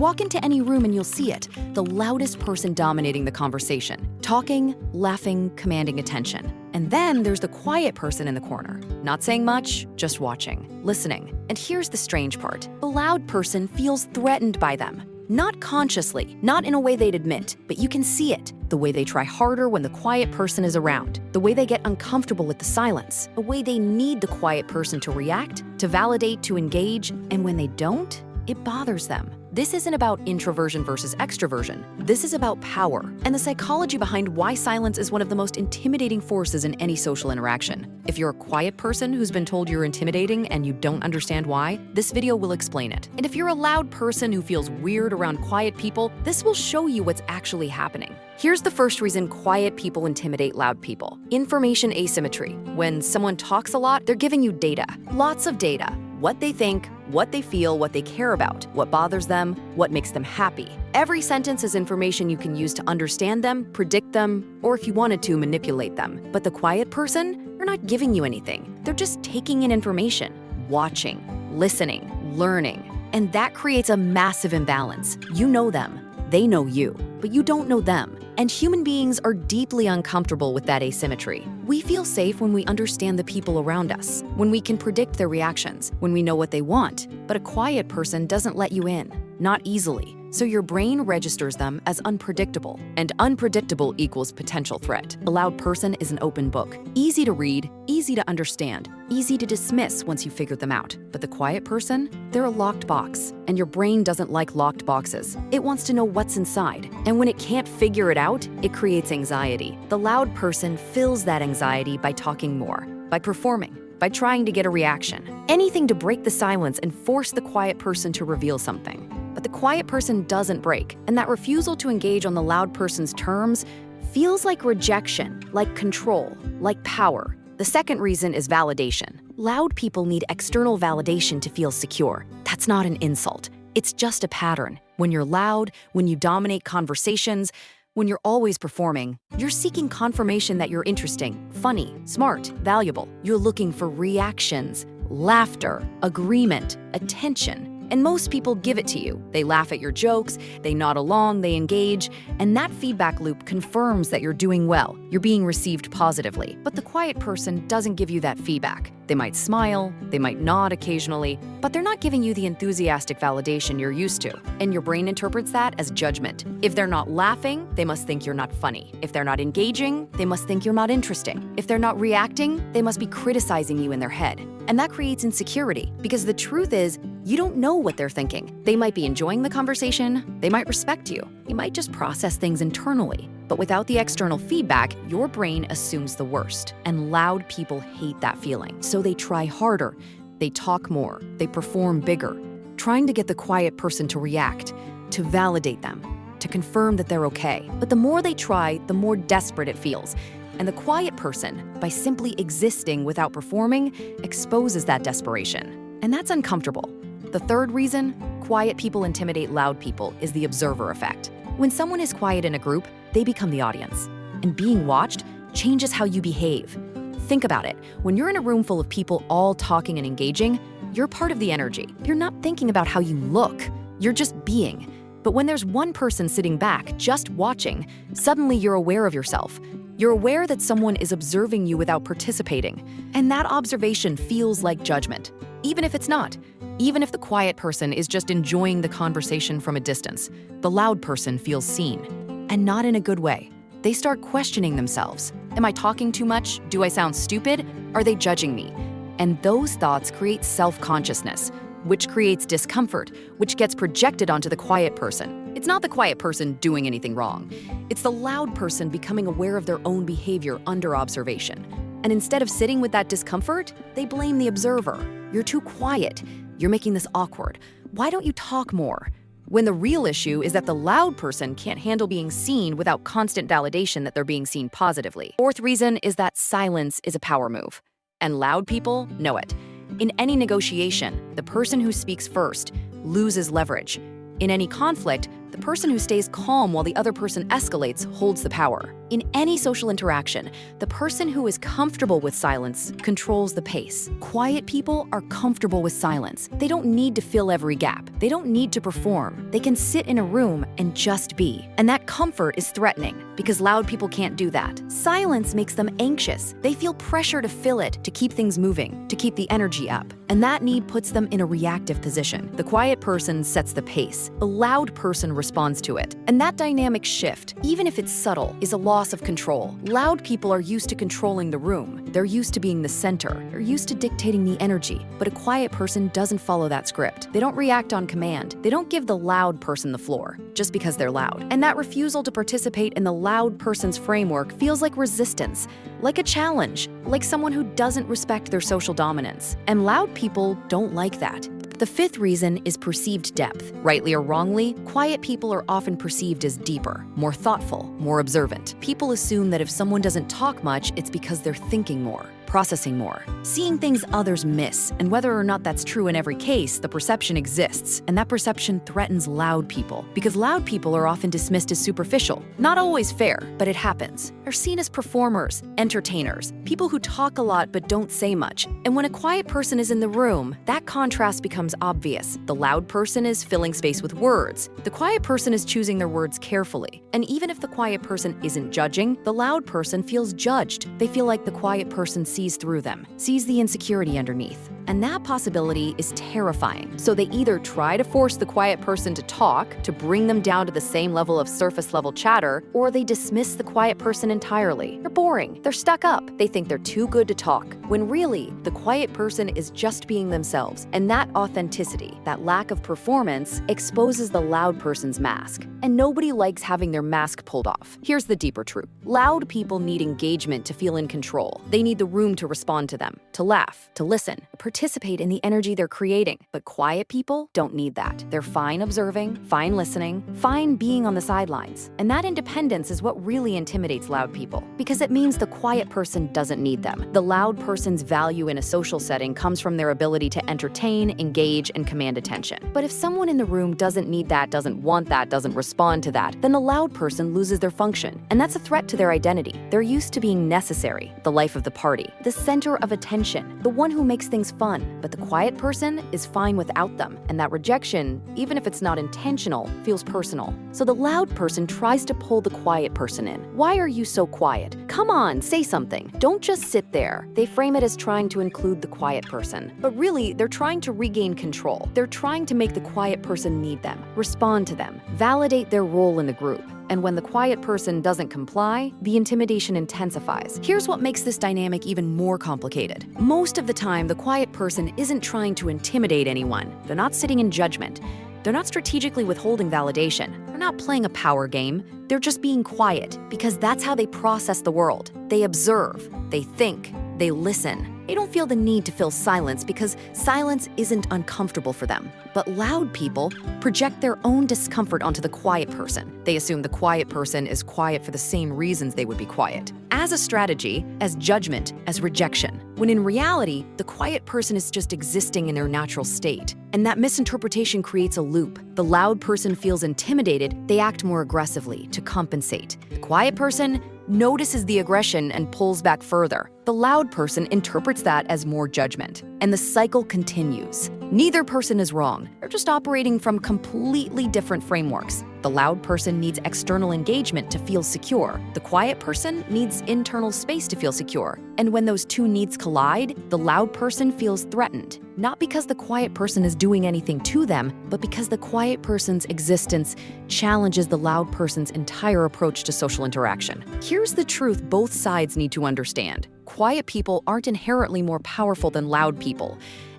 Walk into any room and you'll see it. The loudest person dominating the conversation. Talking, laughing, commanding attention. And then there's the quiet person in the corner. Not saying much, just watching, listening. And here's the strange part. The loud person feels threatened by them. Not consciously, not in a way they'd admit, but you can see it. The way they try harder when the quiet person is around. The way they get uncomfortable with the silence. The way they need the quiet person to react, to validate, to engage. And when they don't, it bothers them. This isn't about introversion versus extroversion. This is about power and the psychology behind why silence is one of the most intimidating forces in any social interaction. If you're a quiet person who's been told you're intimidating and you don't understand why, this video will explain it. And if you're a loud person who feels weird around quiet people, this will show you what's actually happening. Here's the first reason quiet people intimidate loud people. Information asymmetry. When someone talks a lot, they're giving you data. Lots of data. What they think, what they feel, what they care about, what bothers them, what makes them happy. Every sentence is information you can use to understand them, predict them, or if you wanted to, manipulate them. But the quiet person, they're not giving you anything. They're just taking in information, watching, listening, learning. And that creates a massive imbalance. You know them, they know you, but you don't know them. And human beings are deeply uncomfortable with that asymmetry. We feel safe when we understand the people around us, when we can predict their reactions, when we know what they want. But a quiet person doesn't let you in, not easily. So your brain registers them as unpredictable, and unpredictable equals potential threat. A loud person is an open book. Easy to read, easy to understand, easy to dismiss once you figure them out. But the quiet person, they're a locked box, and your brain doesn't like locked boxes. It wants to know what's inside, and when it can't figure it out, it creates anxiety. The loud person fills that anxiety by talking more, by performing, by trying to get a reaction. Anything to break the silence and force the quiet person to reveal something. But the quiet person doesn't break, and that refusal to engage on the loud person's terms feels like rejection, like control, like power. The second reason is validation. Loud people need external validation to feel secure. That's not an insult. It's just a pattern. When you're loud, when you dominate conversations, when you're always performing, you're seeking confirmation that you're interesting, funny, smart, valuable. You're looking for reactions, laughter, agreement, attention. And most people give it to you. They laugh at your jokes, they nod along, they engage, and that feedback loop confirms that you're doing well, you're being received positively. But the quiet person doesn't give you that feedback. They might smile, they might nod occasionally, but they're not giving you the enthusiastic validation you're used to. And your brain interprets that as judgment. If they're not laughing, they must think you're not funny. If they're not engaging, they must think you're not interesting. If they're not reacting, they must be criticizing you in their head. And that creates insecurity, because the truth is, you don't know what they're thinking. They might be enjoying the conversation, they might respect you, you might just process things internally. But without the external feedback, your brain assumes the worst. And loud people hate that feeling. So they try harder, they talk more, they perform bigger, trying to get the quiet person to react, to validate them, to confirm that they're okay. But the more they try, the more desperate it feels. And the quiet person, by simply existing without performing, exposes that desperation. And that's uncomfortable. The third reason quiet people intimidate loud people is the observer effect. When someone is quiet in a group, they become the audience. And being watched changes how you behave. Think about it. When you're in a room full of people all talking and engaging, you're part of the energy. You're not thinking about how you look. You're just being. But when there's one person sitting back, just watching, suddenly you're aware of yourself. You're aware that someone is observing you without participating. And that observation feels like judgment, even if it's not. Even if the quiet person is just enjoying the conversation from a distance, the loud person feels seen. And not in a good way. They start questioning themselves. Am I talking too much? Do I sound stupid? Are they judging me? And those thoughts create self-consciousness, which creates discomfort, which gets projected onto the quiet person. It's not the quiet person doing anything wrong. It's the loud person becoming aware of their own behavior under observation. And instead of sitting with that discomfort, they blame the observer. You're too quiet. You're making this awkward. Why don't you talk more? When the real issue is that the loud person can't handle being seen without constant validation that they're being seen positively. Fourth reason is that silence is a power move. And loud people know it. In any negotiation, the person who speaks first loses leverage. In any conflict, the person who stays calm while the other person escalates holds the power. In any social interaction, the person who is comfortable with silence controls the pace. Quiet people are comfortable with silence. They don't need to fill every gap. They don't need to perform. They can sit in a room and just be. And that comfort is threatening because loud people can't do that. Silence makes them anxious. They feel pressure to fill it, to keep things moving, to keep the energy up. And that need puts them in a reactive position. The quiet person sets the pace. The loud person responds to it. And that dynamic shift, even if it's subtle, is a loss of control. Loud people are used to controlling the room. They're used to being the center. They're used to dictating the energy. But a quiet person doesn't follow that script. They don't react on command. They don't give the loud person the floor just because they're loud. And that refusal to participate in the loud person's framework feels like resistance, like a challenge, like someone who doesn't respect their social dominance. And loud people don't like that. The fifth reason is perceived depth. Rightly or wrongly, quiet people are often perceived as deeper, more thoughtful, more observant. People assume that if someone doesn't talk much, it's because they're thinking more, processing more, seeing things others miss. And whether or not that's true in every case, the perception exists, and that perception threatens loud people, because loud people are often dismissed as superficial. Not always fair, but it happens. They're seen as performers, entertainers, people who talk a lot but don't say much. And when a quiet person is in the room, that contrast becomes obvious. The loud person is filling space with words. The quiet person is choosing their words carefully. And even if the quiet person isn't judging, the loud person feels judged. They feel like the quiet person sees through them, sees the insecurity underneath. And that possibility is terrifying. So they either try to force the quiet person to talk, to bring them down to the same level of surface-level chatter, or they dismiss the quiet person entirely. They're boring. They're stuck up. They think they're too good to talk, when really, the quiet person is just being themselves. And that authenticity, that lack of performance, exposes the loud person's mask. And nobody likes having their mask pulled off. Here's the deeper truth. Loud people need engagement to feel in control. They need the room to respond to them, to laugh, to listen, participate in the energy they're creating. But quiet people don't need that. They're fine observing, fine listening, fine being on the sidelines. And that independence is what really intimidates loud people, because it means the quiet person doesn't need them. The loud person's value in a social setting comes from their ability to entertain, engage, and command attention. But if someone in the room doesn't need that, doesn't want that, doesn't respond to that, then the loud person loses their function. And that's a threat to their identity. They're used to being necessary, the life of the party, the center of attention, the one who makes things fun. But the quiet person is fine without them. And that rejection, even if it's not intentional, feels personal. So the loud person tries to pull the quiet person in. Why are you so quiet? Come on, say something. Don't just sit there. They frame it as trying to include the quiet person. But really, they're trying to regain control. They're trying to make the quiet person need them, respond to them, validate their role in the group. And when the quiet person doesn't comply, the intimidation intensifies. Here's what makes this dynamic even more complicated. Most of the time, the quiet person isn't trying to intimidate anyone. They're not sitting in judgment. They're not strategically withholding validation. They're not playing a power game. They're just being quiet, because that's how they process the world. They observe, they think, they listen. They don't feel the need to fill silence because silence isn't uncomfortable for them. But loud people project their own discomfort onto the quiet person. They assume the quiet person is quiet for the same reasons they would be quiet. As a strategy, as judgment, as rejection. When in reality, the quiet person is just existing in their natural state. And that misinterpretation creates a loop. The loud person feels intimidated, they act more aggressively to compensate. The quiet person notices the aggression and pulls back further. The loud person interprets that as more judgment, and the cycle continues. Neither person is wrong. They're just operating from completely different frameworks. The loud person needs external engagement to feel secure. The quiet person needs internal space to feel secure. And when those two needs collide, the loud person feels threatened. Not because the quiet person is doing anything to them, but because the quiet person's existence challenges the loud person's entire approach to social interaction. Here's the truth both sides need to understand. Quiet people aren't inherently more powerful than loud people,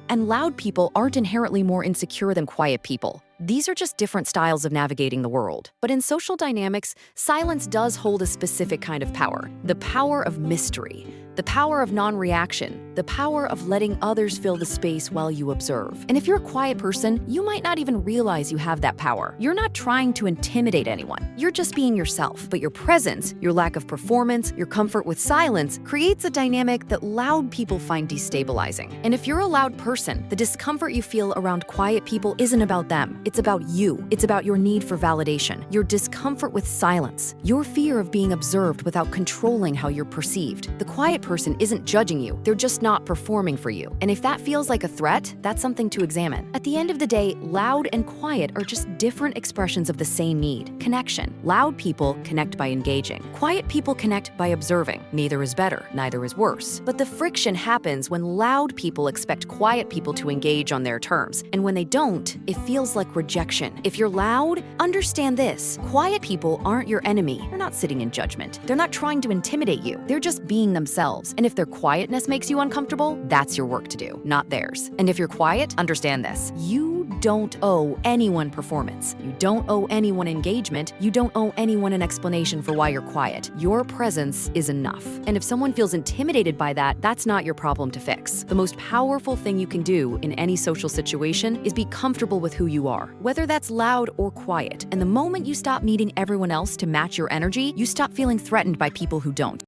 and loud people aren't inherently more insecure than quiet people. These are just different styles of navigating the world. But in social dynamics, silence does hold a specific kind of power, the power of mystery. the power of non-reaction, the power of letting others fill the space while you observe. And if you're a quiet person, you might not even realize you have that power. You're not trying to intimidate anyone. You're just being yourself. But your presence, your lack of performance, your comfort with silence creates a dynamic that loud people find destabilizing. And if you're a loud person, the discomfort you feel around quiet people isn't about them. It's about you. It's about your need for validation, your discomfort with silence, your fear of being observed without controlling how you're perceived. The quiet person isn't judging you. They're just not performing for you. And if that feels like a threat, that's something to examine. At the end of the day, loud and quiet are just different expressions of the same need: connection. Loud people connect by engaging. Quiet people connect by observing. Neither is better, neither is worse. But the friction happens when loud people expect quiet people to engage on their terms. And when they don't, it feels like rejection. If you're loud, understand this: quiet people aren't your enemy. They're not sitting in judgment. They're not trying to intimidate you. They're just being themselves. And if their quietness makes you uncomfortable, that's your work to do, not theirs. And if you're quiet, understand this: you don't owe anyone performance. You don't owe anyone engagement. You don't owe anyone an explanation for why you're quiet. Your presence is enough. And if someone feels intimidated by that, that's not your problem to fix. The most powerful thing you can do in any social situation is be comfortable with who you are, whether that's loud or quiet. And the moment you stop needing everyone else to match your energy, you stop feeling threatened by people who don't.